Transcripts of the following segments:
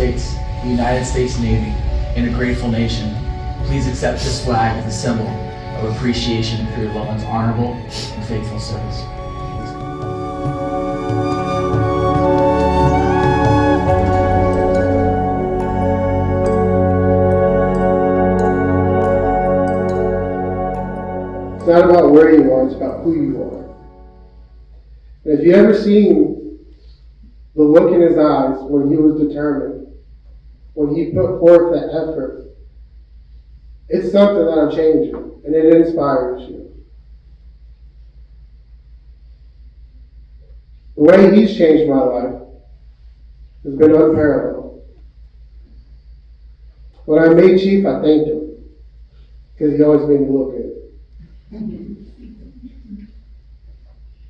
States, the United States Navy, and a grateful nation, please accept this flag as a symbol of appreciation for your loved one's honorable and faithful service. It's not about where you are, it's about who you are. And if you ever seen the look in his eyes when he was determined, when he put forth that effort, it's something that'll change you, and it inspires you. The way he's changed my life has been unparalleled. When I made chief, I thanked him, because he always made me look good.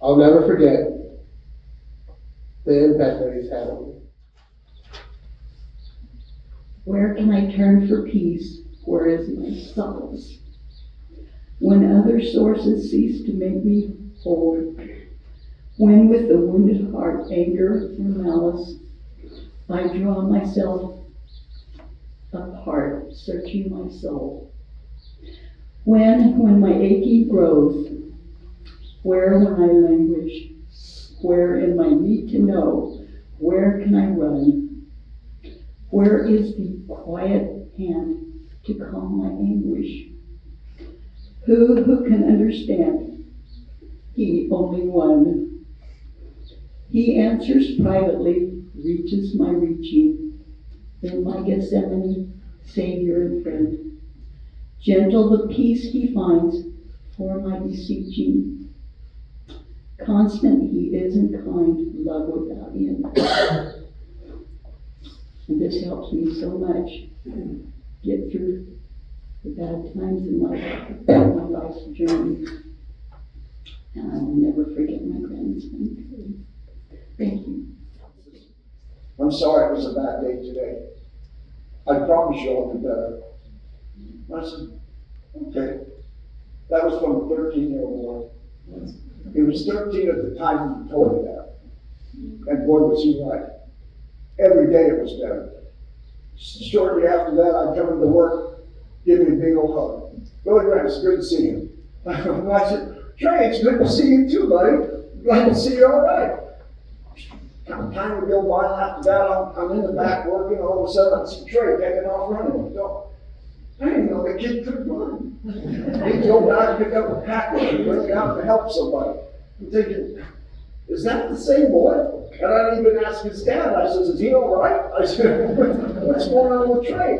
I'll never forget the impact that he's had on me. Where can I turn for peace? Where is my solace? When other sources cease to make me whole, when with a wounded heart, anger, or malice, I draw myself apart, searching my soul. When my aching grows, where when I languish, where in my need to know, where can I run? Where is the quiet hand to calm my anguish? Who can understand? He, only one. He answers privately, reaches my reaching, in my Gethsemane, Savior and friend. Gentle the peace he finds for my beseeching. Constant he is and kind, love without end. And this helps me so much get through the bad times in my life's journey. And I will never forget my grandson. Thank you. I'm sorry it was a bad day today. I promise you I'll do better. I said, okay. That was from a 13-year-old boy. He was 13 at the time he told me that. And boy, was he right. Every day it was better. Shortly after that, I'd come into work, give me a big old hug. Billy Graham, it's good to see you. I said, Trey, it's good to see you too, buddy. Glad to see you all right. Time would go by, and after that, I'm in the back working, all of a sudden I see Trey taking off running. I didn't know the kid could run. He'd go down and pick up a package and bring it out to help somebody. I'm thinking, is that the same boy? And I didn't even ask his dad. I said, is he all right? I said, what's going on with Trey?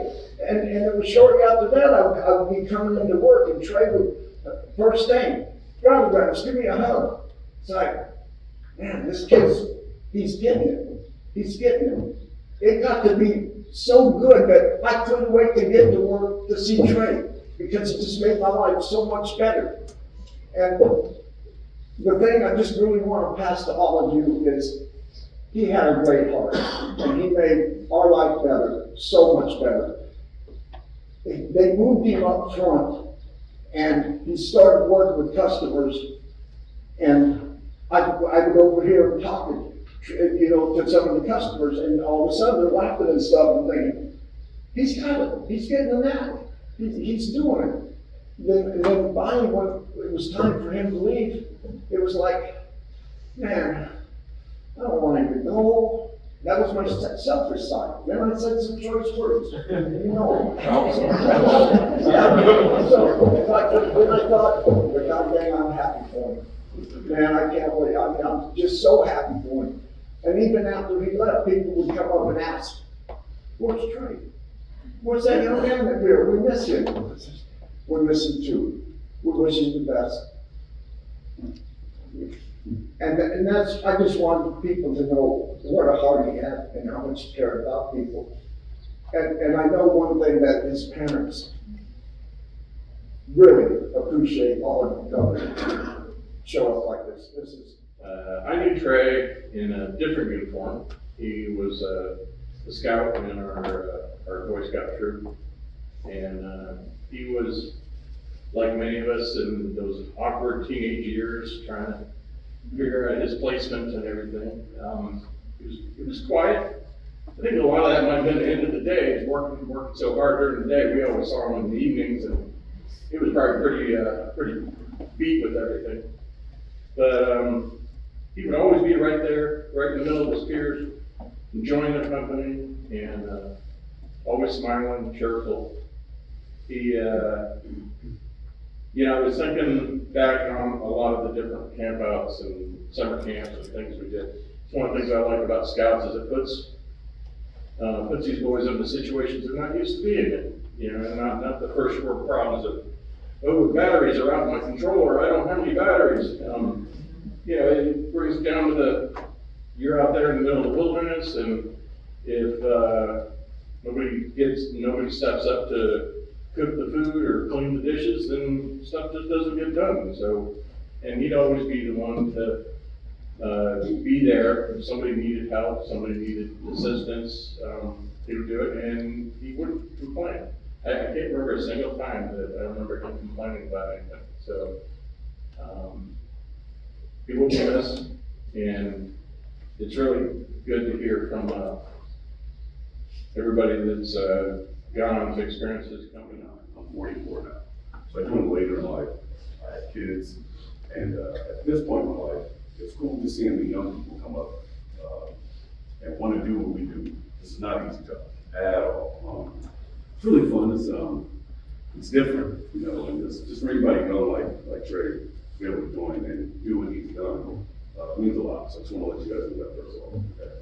And it was shortly after that I would be coming into work, and Trey would, first thing, Grandma, just give me a hug. It's like, man, this kid's, he's getting it. He's getting it. It got to be so good that I couldn't wait to get to work to see Trey, because it just made my life so much better. And the thing I just really want to pass to all of you is he had a great heart, and he made our life better, so much better. They moved him up front, and he started working with customers, and I would overhear him talking, to some of the customers, and all of a sudden they're laughing and stuff and thinking, he's got it, he's getting the knack, he's doing it. Then finally, when it was time for him to leave, it was like, man, I don't want him to go. That was my selfish side. Then I said some choice words, you know. So then I thought, God dang, I'm happy for him. Man, I can't wait. I'm just so happy for him. And even after he left, people would come up and ask, where's Trey? Where's that young man that we miss him? We're missing too. We wish him the best. And that's, I just want people to know what a heart he had and how much he cared about people. And I know one thing, that his parents really appreciate all of you coming show up like this. I knew Trey in a different uniform. He was a scout in our Boy Scout troop, and he was like many of us in those awkward teenage years, trying to figure out his placement and everything. He was quiet, I think a lot of that might have been the end of the day. He's working so hard during the day. We always saw him in the evenings, and he was probably pretty beat with everything. But he would always be right there, right in the middle of his peers, enjoying their company, and always smiling, cheerful. He, I was thinking back on a lot of the different campouts and summer camps and things we did. It's one of the things I like about Scouts is it puts these boys into situations they're not used to being in, and not the first world problems of, oh, batteries are out of my controller, I don't have any batteries. It brings down to you're out there in the middle of the wilderness, and if nobody steps up to cook the food or clean the dishes, then stuff just doesn't get done. So, and he'd always be the one to be there if somebody needed help, somebody needed assistance. He would do it, and he wouldn't complain. I can't remember a single time that I remember him complaining about anything. So, he will be missed, and it's really good to hear from everybody that's gone on to experiences coming out. I'm 44 now, so I joined later in life. I had kids, and at this point in my life, it's cool just seeing the young people come up and want to do what we do. This is not easy job at all. It's really fun. It's different, and just for anybody young like Trey, to be able to join and do what he's done means a lot. So I just want to let you guys know that first of all. Okay.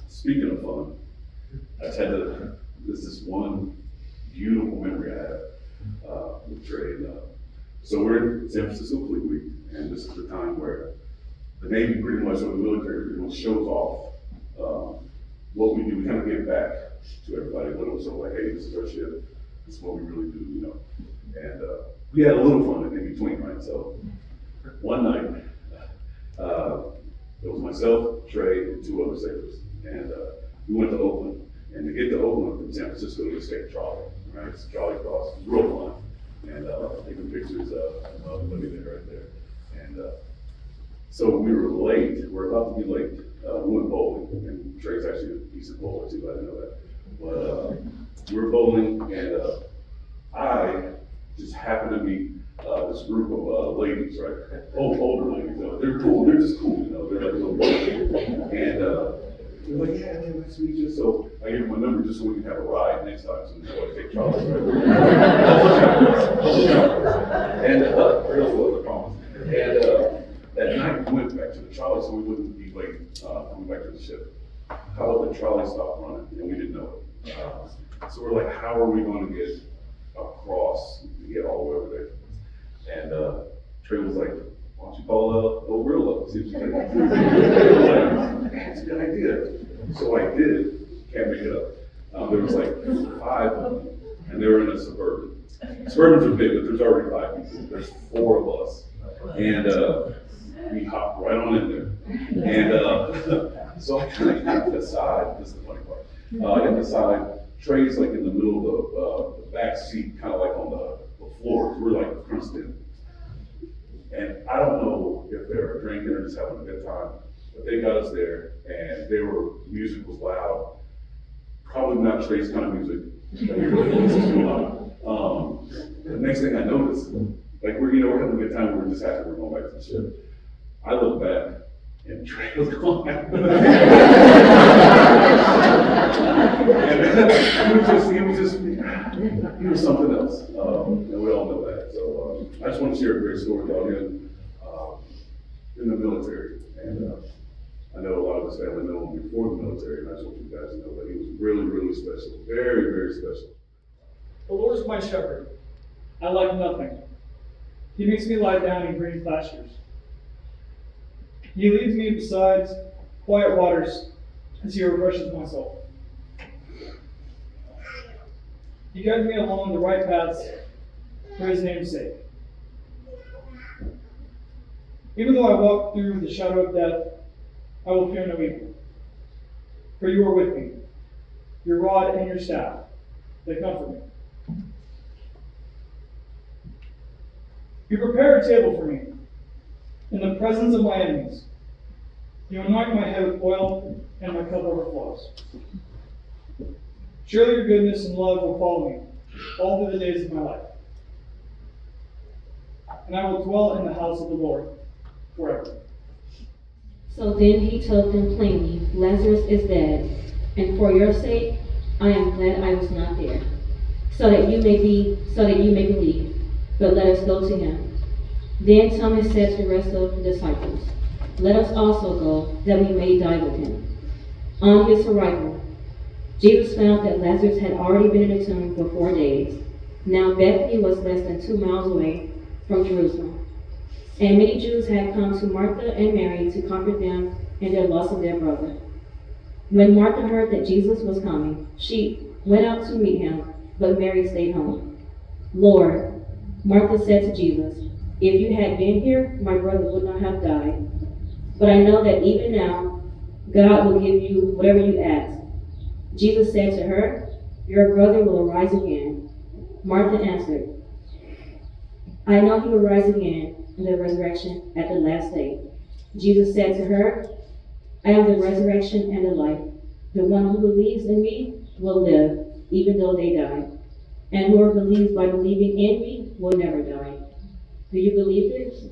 Speaking of fun, there's this one beautiful memory I have with Trey. So we're in San Francisco Fleet Week, and this is the time where the Navy pretty much, or the military pretty much shows off what we do. We kind of give back to everybody, let them know, like, hey, this is our ship, this is what we really do, And we had a little fun in between, right? So one night, it was myself, Trey, and two other sailors, and we went to Oakland. And to get to Oakland from San Francisco, we just take a trolley, right? It's a trolley cross. It was real fun. And taking pictures of the lady there, right there. And so we were late. We're about to be late. We went bowling, and Trey's actually a decent bowler too. I didn't know that. But we were bowling, and I just happened to meet this group of ladies, right? Older ladies. They're cool. They're just cool, They're like little boys. And they're like, yeah, man, nice to meet you. So I gave them my number just so we can have a ride next time. So we can take Charles. And girls was a promise. And that night we went back to the trolley so we wouldn't be late coming back to the ship. How about the trolley stopped running and we didn't know it. So we're like, how are we going to get across to get all the way over there? And Trey was like, why don't you call old Gorilla, see if you can. That's a good idea. So I did, can't make it up. There was like 5 of them, and they were in a Suburban. Suburbans are big, but there's already 5 people. There's 4 of us. And we hopped right on in there. And so I kind of got to the side, this is the funny part. I got the side, Trey's like in the middle of the back seat, kind of like on the floor. We're like crunched in. And I don't know if they were drinking or just having a good time, but they got us there, and music was loud. Probably not Trey's kind of music that we really listen to a lot. The next thing I noticed, like we're having a good time, we're just happy we're going back to the ship. I look back, and Trey was going back. And he was something else, and we all know that. So I just want to share a great story about him in the military. And I know a lot of his family know him before the military, and I just want you guys to know that he was really, really special. Very, very special. The Lord is my shepherd. I lack nothing. He makes me lie down in green pastures. He leads me beside quiet waters as he refreshes my soul. He guides me along the right paths for his name's sake. Even though I walk through the shadow of death, I will fear no evil. For you are with me. Your rod and your staff, they comfort me. You prepare a table for me in the presence of my enemies. You anoint my head with oil, and my cup overflows. Surely your goodness and love will follow me all through the days of my life, and I will dwell in the house of the Lord forever. So then he told them plainly, Lazarus is dead, and for your sake I am glad I was not there, so that you may believe. But let us go to him. Then Thomas said to the rest of the disciples, Let us also go, that we may die with him. On his arrival, Jesus found that Lazarus had already been in the tomb for 4 days. Now Bethany was less than 2 miles away from Jerusalem. And many Jews had come to Martha and Mary to comfort them in their loss of their brother. When Martha heard that Jesus was coming, she went out to meet him, but Mary stayed home. Lord, Martha said to Jesus, if you had been here, my brother would not have died. But I know that even now, God will give you whatever you ask. Jesus said to her, your brother will arise again. Martha answered, I know he will rise again in the resurrection at the last day. Jesus said to her, I am the resurrection and the life. The one who believes in me will live, even though they die. And whoever believes by believing in me will never die. Do you believe this?